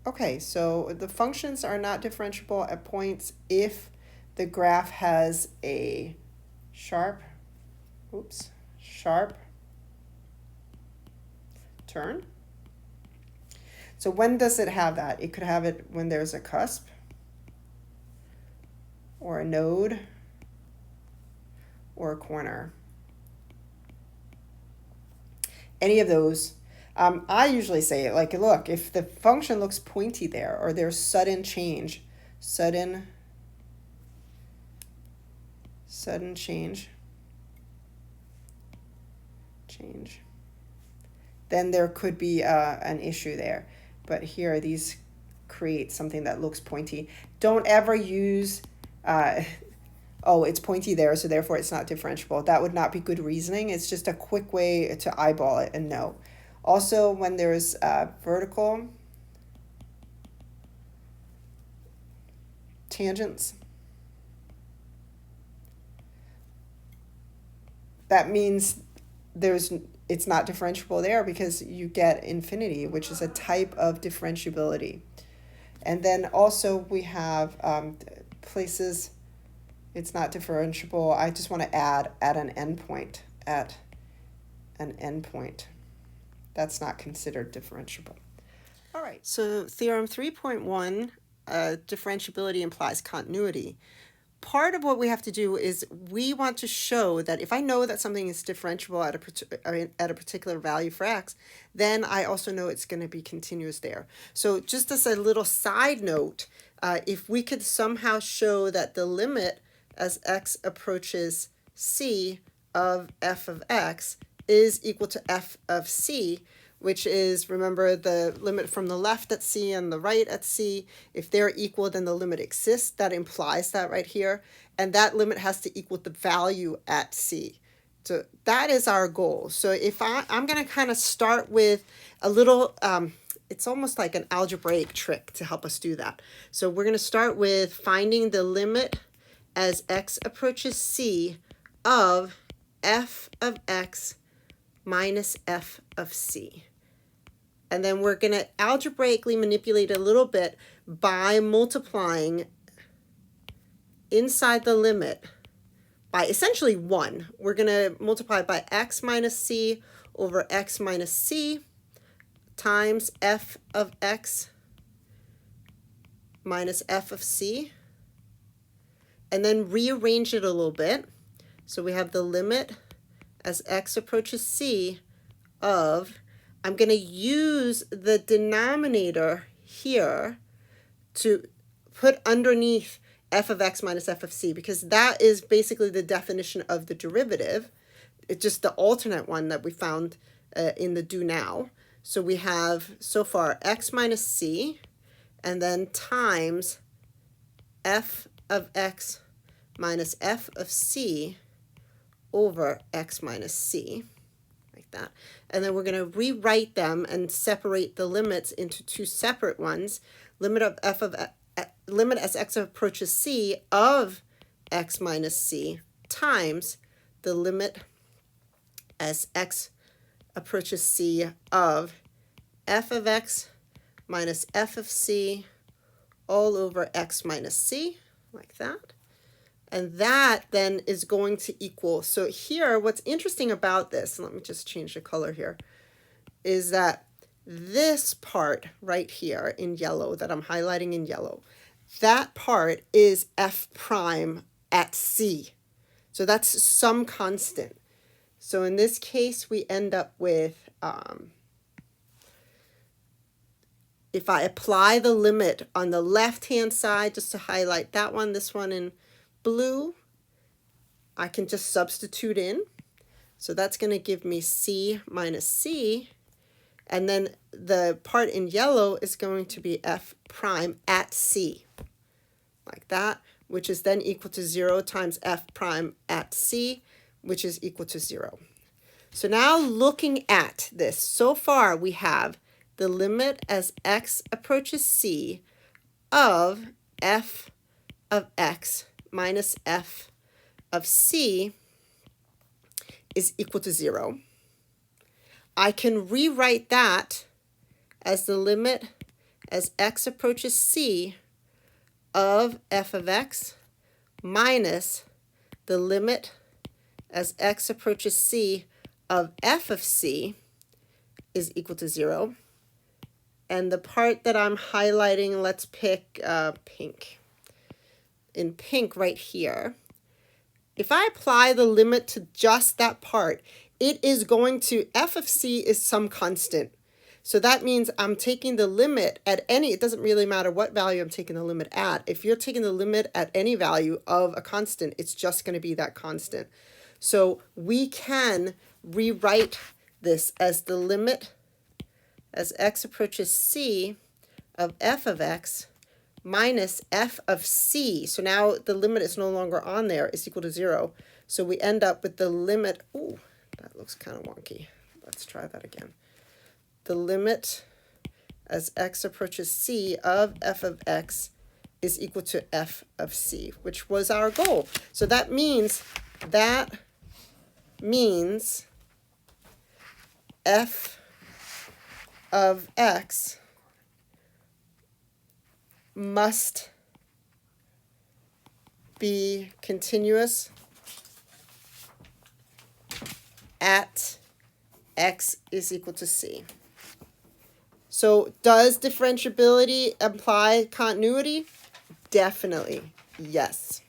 Okay, so the functions are not differentiable at points if the graph has a sharp turn. So when does it have that? It could have it when there's a cusp or a node or a corner. Any of those. I usually say, like, look, if the function looks pointy there, or there's sudden change, sudden change, then there could be an issue there. But here, these create something that looks pointy. Don't ever use, oh, it's pointy there, so therefore it's not differentiable. That would not be good reasoning. It's just a quick way to eyeball it and know. Also, when there's vertical tangents, that means it's not differentiable there because you get infinity, which is a type of differentiability. And then also we have places it's not differentiable. I just want to add at an endpoint, That's not considered differentiable. All right, so theorem 3.1, differentiability implies continuity. Part of what we have to do is we want to show that if I know that something is differentiable at a particular value for x, then I also know it's going to be continuous there. So just as a little side note, if we could somehow show that the limit as x approaches c of f of x is equal to f of c, which is, remember, the limit from the left at c and the right at c. If they're equal, then the limit exists. That implies that right here. And that limit has to equal the value at c. So that is our goal. So if I'm going to kind of start with a little, it's almost like an algebraic trick to help us do that. So we're going to start with finding the limit as x approaches c of f of x minus f of c. And then we're going to algebraically manipulate a little bit by multiplying inside the limit by essentially 1. We're going to multiply by x minus c over x minus c times f of x minus f of c. And then rearrange it a little bit. So we have the limit as x approaches c of, I'm going to use the denominator here to put underneath f of x minus f of c, because that is basically the definition of the derivative. It's just the alternate one that we found in the do now. So we have so far x minus c, and then times f of x minus f of c over x minus c, like that. And then we're going to rewrite them and separate the limits into two separate ones. Limit of f of limit as x approaches c of x minus c times the limit as x approaches c of f of x minus f of c all over x minus c, like that. And that then is going to equal, so here what's interesting about this, let me just change the color here, is that this part right here in yellow that I'm highlighting in yellow, that part is f prime at c. So that's some constant. So in this case we end up with, if I apply the limit on the left-hand side, just to highlight that one, this one in blue, I can just substitute in. So that's going to give me c minus c. And then the part in yellow is going to be f prime at c, like that, which is then equal to 0 times f prime at c, which is equal to 0. So now looking at this, so far we have the limit as x approaches c of f of x minus f of c is equal to 0. I can rewrite that as the limit as x approaches c of f of x minus the limit as x approaches c of f of c is equal to 0. And the part that I'm highlighting, let's pick pink. In pink right here, if I apply the limit to just that part, it is going to, f of c is some constant. So that means I'm taking the limit at any, it doesn't really matter what value I'm taking the limit at. If you're taking the limit at any value of a constant, it's just going to be that constant. So we can rewrite this as the limit as x approaches c of f of x minus f of c. So now the limit is no longer on there, is equal to 0. So we end up with the limit, ooh, that looks kind of wonky. Let's try that again. The limit as x approaches c of f of x is equal to f of c, which was our goal. So that means f of x must be continuous at x is equal to c. So does differentiability imply continuity? Definitely, yes.